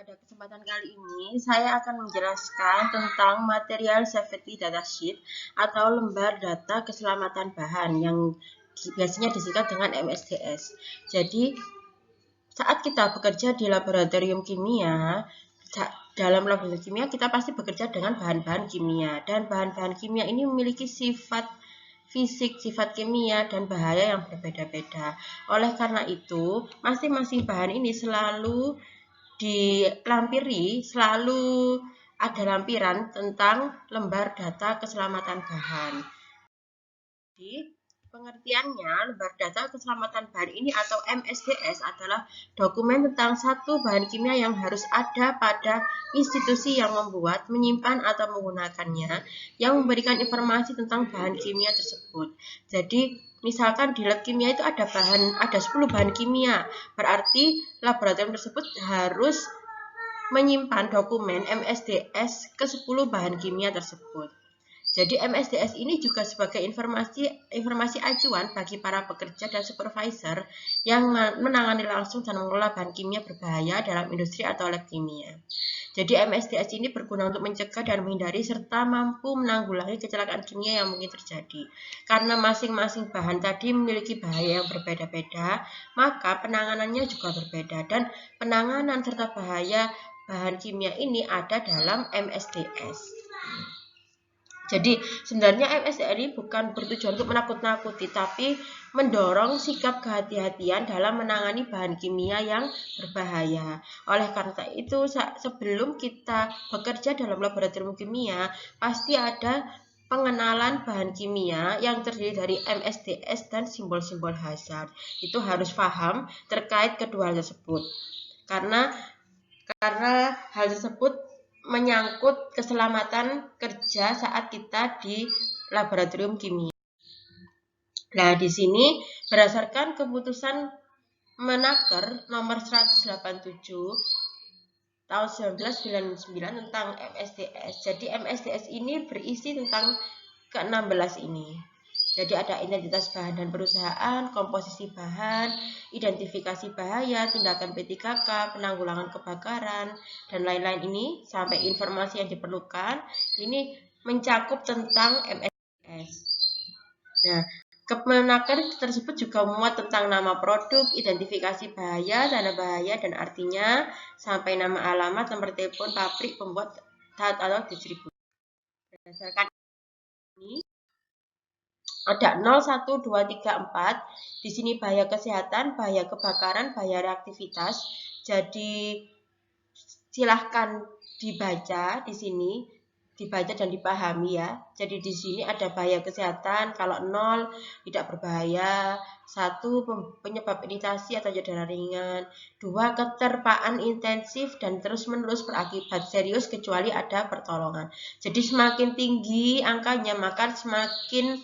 pada kesempatan kali ini saya akan menjelaskan tentang material safety datasheet atau lembar data keselamatan bahan yang biasanya disingkat dengan MSDS. Jadi saat kita bekerja di laboratorium kimia, dalam laboratorium kimia kita pasti bekerja dengan bahan-bahan kimia, dan bahan-bahan kimia ini memiliki sifat fisik, sifat kimia, dan bahaya yang berbeda-beda. Oleh karena itu, masing-masing bahan ini selalu ada lampiran tentang lembar data keselamatan bahan. Jadi, pengertiannya, lembar data keselamatan bahan ini atau MSDS adalah dokumen tentang satu bahan kimia yang harus ada pada institusi yang membuat, menyimpan, atau menggunakannya, yang memberikan informasi tentang bahan kimia tersebut. Jadi, misalkan di lab kimia itu ada 10 bahan kimia, berarti laboratorium tersebut harus menyimpan dokumen MSDS ke 10 bahan kimia tersebut. Jadi MSDS ini juga sebagai informasi acuan bagi para pekerja dan supervisor yang menangani langsung dan mengelola bahan kimia berbahaya dalam industri atau lab kimia. Jadi MSDS ini berguna untuk mencegah dan menghindari serta mampu menanggulangi kecelakaan kimia yang mungkin terjadi. Karena masing-masing bahan tadi memiliki bahaya yang berbeda-beda, maka penanganannya juga berbeda, dan penanganan serta bahaya bahan kimia ini ada dalam MSDS. Jadi sebenarnya MSDS ini bukan bertujuan untuk menakut-nakuti, tapi mendorong sikap kehati-hatian dalam menangani bahan kimia yang berbahaya. Oleh karena itu, sebelum kita bekerja dalam laboratorium kimia, pasti ada pengenalan bahan kimia yang terdiri dari MSDS dan simbol-simbol hazard. Itu harus paham terkait kedua hal tersebut. Karena hal tersebut menyangkut keselamatan kerja saat kita di laboratorium kimia. Nah, di sini berdasarkan keputusan Menaker nomor 187 tahun 1999 tentang MSDS. Jadi MSDS ini berisi tentang ke-16 ini. Jadi ada identitas bahan dan perusahaan, komposisi bahan, identifikasi bahaya, tindakan P3K, penanggulangan kebakaran, dan lain-lain ini, sampai informasi yang diperlukan, ini mencakup tentang MSDS. Nah, Kemenaker tersebut juga memuat tentang nama produk, identifikasi bahaya, tanda bahaya, dan artinya, sampai nama alamat, nomor telepon, pabrik, pembuat, atau distributor. Berdasarkan ini, ada 0, 1, 2, 3, 4. Di sini bahaya kesehatan, bahaya kebakaran, bahaya reaktivitas. Jadi silahkan dibaca di sini, dibaca dan dipahami ya. Jadi di sini ada bahaya kesehatan, kalau 0 tidak berbahaya, 1 penyebab iritasi atau cedera ringan, 2 keterpaan intensif dan terus-menerus berakibat serius kecuali ada pertolongan. Jadi semakin tinggi angkanya maka semakin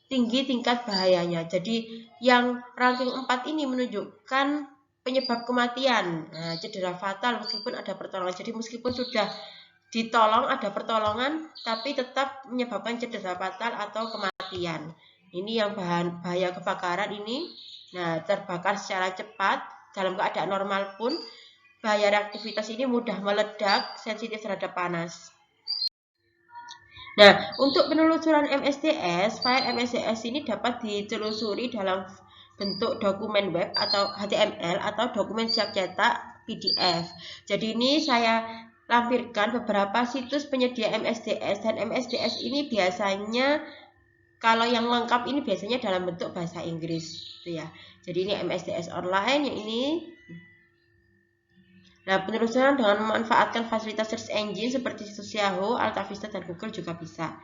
tinggi tingkat bahayanya. Jadi yang ranking 4 ini menunjukkan penyebab kematian. Nah, cedera fatal meskipun ada pertolongan. Jadi meskipun sudah ditolong, ada pertolongan, tapi tetap menyebabkan cedera fatal atau kematian. Ini yang bahaya kebakaran ini. Nah, terbakar secara cepat dalam keadaan normal pun bahaya reaktivitas ini mudah meledak, sensitif terhadap panas. Nah, untuk penelusuran MSDS, file MSDS ini dapat ditelusuri dalam bentuk dokumen web atau HTML atau dokumen siap cetak PDF. Jadi ini saya lampirkan beberapa situs penyedia MSDS, dan MSDS ini biasanya kalau yang lengkap ini biasanya dalam bentuk bahasa Inggris, gitu ya. Jadi ini MSDS online, yang ini. Nah, penelusuran dengan memanfaatkan fasilitas search engine seperti situs Yahoo, AltaVista, dan Google juga bisa.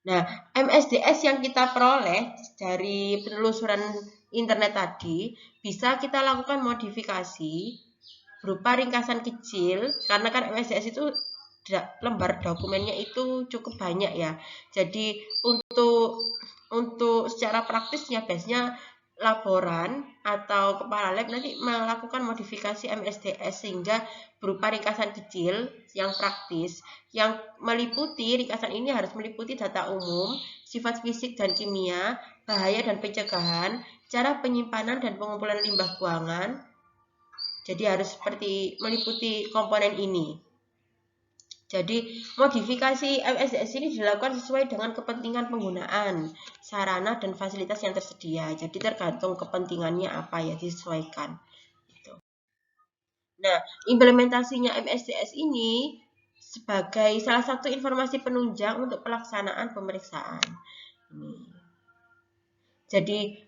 Nah, MSDS yang kita peroleh dari penelusuran internet tadi bisa kita lakukan modifikasi berupa ringkasan kecil, karena kan MSDS itu lembar dokumennya itu cukup banyak ya. Jadi untuk secara praktisnya biasanya laboran atau kepala lab nanti melakukan modifikasi MSDS sehingga berupa ringkasan kecil yang praktis, yang meliputi, ringkasan ini harus meliputi data umum, sifat fisik dan kimia, bahaya dan pencegahan, cara penyimpanan dan pengumpulan limbah buangan, Jadi harus seperti meliputi komponen ini. Jadi modifikasi MSDS ini dilakukan sesuai dengan kepentingan penggunaan, sarana dan fasilitas yang tersedia. Jadi tergantung kepentingannya apa ya disesuaikan. Nah, implementasinya MSDS ini sebagai salah satu informasi penunjang untuk pelaksanaan pemeriksaan. Jadi,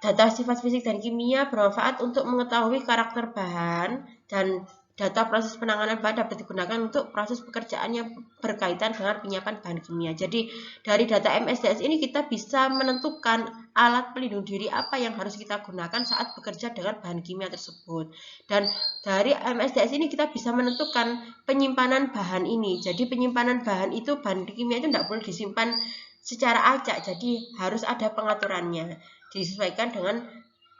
data sifat fisik dan kimia bermanfaat untuk mengetahui karakter bahan dan data proses penanganan bahan dapat digunakan untuk proses pekerjaan yang berkaitan dengan penyiapan bahan kimia. Jadi dari data MSDS ini kita bisa menentukan alat pelindung diri apa yang harus kita gunakan saat bekerja dengan bahan kimia tersebut. Dan dari MSDS ini kita bisa menentukan penyimpanan bahan ini. Jadi penyimpanan bahan itu, bahan kimia itu tidak boleh disimpan secara acak, jadi harus ada pengaturannya, disesuaikan dengan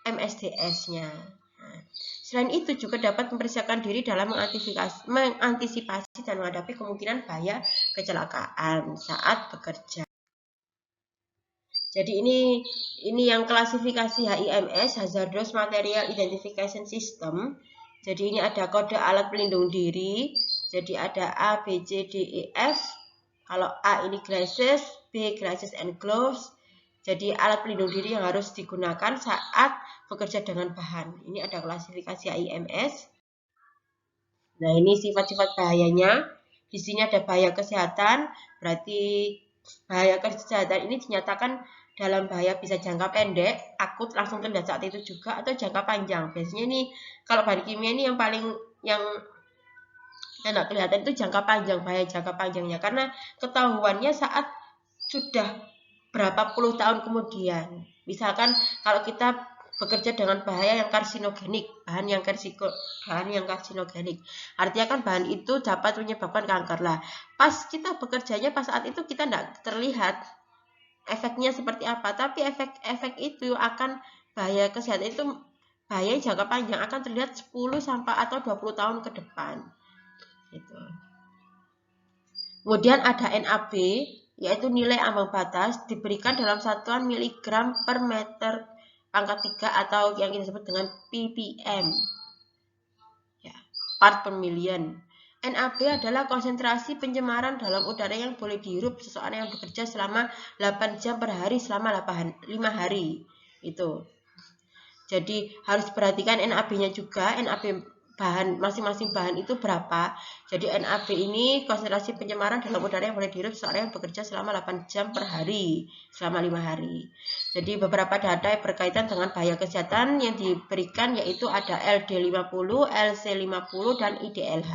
MSDS-nya. Selain itu juga dapat mempersiapkan diri dalam mengantisipasi dan menghadapi kemungkinan bahaya kecelakaan saat bekerja. Jadi ini yang klasifikasi HIMS, Hazardous Material Identification System. Jadi ini ada kode alat pelindung diri. Jadi ada A, B, C, D, E, F. Kalau A ini glasses, B glasses and gloves. Jadi alat pelindung diri yang harus digunakan saat bekerja dengan bahan. Ini ada klasifikasi HIMS. Nah, ini sifat-sifat bahayanya. Di sini ada bahaya kesehatan, berarti bahaya kesehatan ini dinyatakan dalam bahaya bisa jangka pendek, akut langsung terlihat saat itu juga, atau jangka panjang. Biasanya ini kalau bahan kimia ini yang tidak kelihatan itu jangka panjang, bahaya jangka panjangnya, karena ketahuannya saat sudah berapa puluh tahun kemudian. Misalkan kalau kita bekerja dengan bahaya yang karsinogenik, bahan yang karsinogenik. Artinya kan bahan itu dapat menyebabkan kanker lah. Pas kita bekerjanya pas saat itu kita tidak terlihat efeknya seperti apa, tapi efek itu akan bahaya kesehatan itu bahaya jangka panjang akan terlihat 10 sampai atau 20 tahun ke depan. Gitu. Kemudian ada NAB, yaitu nilai ambang batas diberikan dalam satuan miligram per meter pangkat 3 atau yang kita sebut dengan ppm, ya, part per million. NAB adalah konsentrasi pencemaran dalam udara yang boleh dihirup seseorang yang bekerja selama 8 jam per hari selama 5 hari. Itu. Jadi harus perhatikan NAB-nya juga, NAB bahan masing-masing bahan itu berapa. Jadi NAB ini konsentrasi pencemaran dalam udara yang boleh dihirup seseorang yang bekerja selama 8 jam per hari selama 5 hari. Jadi beberapa data yang berkaitan dengan bahaya kesehatan yang diberikan yaitu ada LD50, LC50 dan IDLH.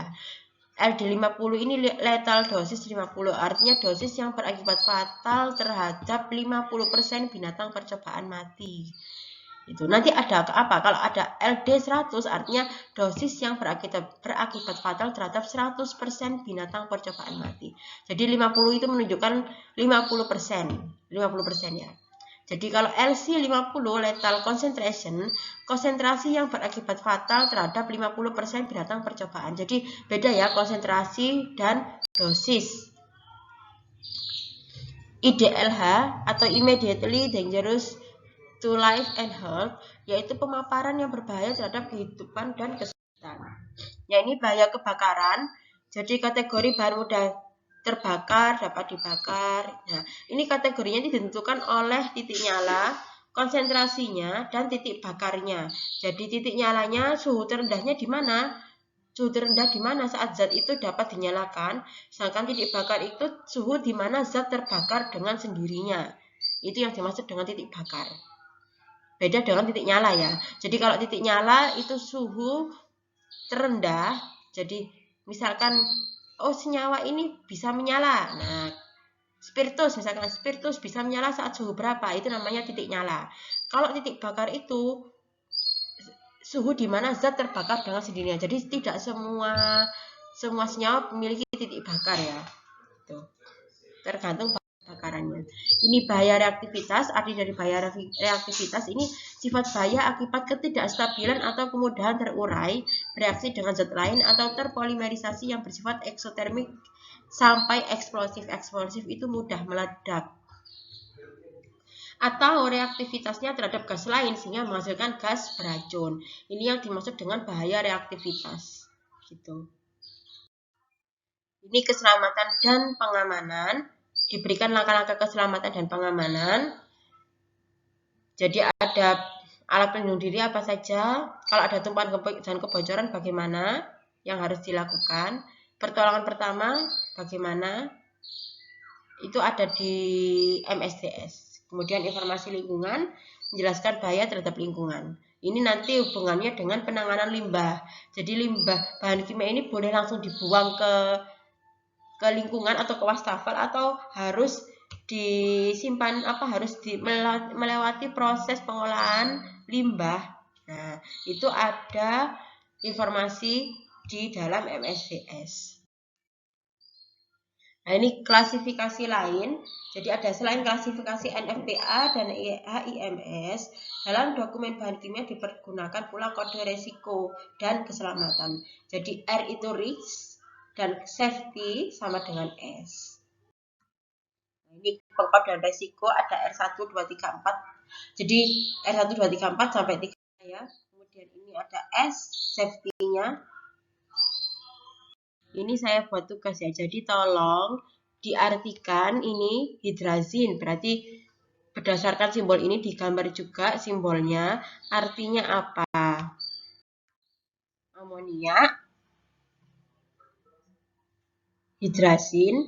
LD50 ini lethal dosis 50, artinya dosis yang berakibat fatal terhadap 50% binatang percobaan mati. Itu nanti ada apa? Kalau ada LD100 artinya dosis yang berakibat fatal terhadap 100% binatang percobaan mati. Jadi 50 itu menunjukkan 50% ya. Jadi kalau LC50 lethal concentration, konsentrasi yang berakibat fatal terhadap 50% binatang percobaan. Jadi beda ya konsentrasi dan dosis. IDLH atau immediately dangerous to life and health, yaitu pemaparan yang berbahaya terhadap kehidupan dan kesehatan. Ya, ini bahaya kebakaran. Jadi kategori bahan mudah terbakar, dapat dibakar. Nah, ini kategorinya ditentukan oleh titik nyala, konsentrasinya, dan titik bakarnya. Jadi titik nyalanya, suhu terendahnya di mana? Suhu terendah di mana saat zat itu dapat dinyalakan, sedangkan titik bakar itu suhu di mana zat terbakar dengan sendirinya. Itu yang dimaksud dengan titik bakar. Beda dengan titik nyala ya. Jadi kalau titik nyala itu suhu terendah. Jadi misalkan senyawa ini bisa menyala. Nah, spiritus misalkan spiritus bisa menyala saat suhu berapa? Itu namanya titik nyala. Kalau titik bakar itu suhu di mana zat terbakar dengan sendirinya. Jadi tidak semua senyawa memiliki titik bakar ya. Tuh. Tergantung bakarannya. Ini bahaya reaktivitas. Arti dari bahaya reaktivitas ini sifat bahaya akibat ketidakstabilan atau kemudahan terurai, bereaksi dengan zat lain atau terpolimerisasi yang bersifat eksotermik sampai eksplosif. Eksplosif itu mudah meledak. atau reaktivitasnya terhadap gas lain sehingga menghasilkan gas beracun. Ini yang dimaksud dengan bahaya reaktivitas. Gitu. Ini keselamatan dan pengamanan. Diberikan langkah-langkah keselamatan dan pengamanan. Jadi ada alat pelindung diri apa saja, kalau ada tumpahan dan kebocoran bagaimana yang harus dilakukan, pertolongan pertama bagaimana, itu ada di MSDS. Kemudian informasi lingkungan, menjelaskan bahaya terhadap lingkungan. Ini nanti hubungannya dengan penanganan limbah. Jadi limbah bahan kimia ini boleh langsung dibuang ke lingkungan atau ke wastafel atau harus disimpan harus melewati proses pengolahan limbah. Nah, itu ada informasi di dalam MSDS. Nah, ini klasifikasi lain. Jadi ada selain klasifikasi NFPA dan HIMS, dalam dokumen bahan kimia dipergunakan pula kode resiko dan keselamatan. Jadi R itu risk dan safety sama dengan S. Ini pengkodean resiko ada R1, 2, 3, 4. Jadi R1, 2, 3, 4 sampai 3 ya. Kemudian ini ada S, safety-nya. Ini saya buat tugas ya. Jadi tolong diartikan ini hidrazin. Berarti berdasarkan simbol ini digambar juga simbolnya. Artinya apa? Amonia, hidrazin,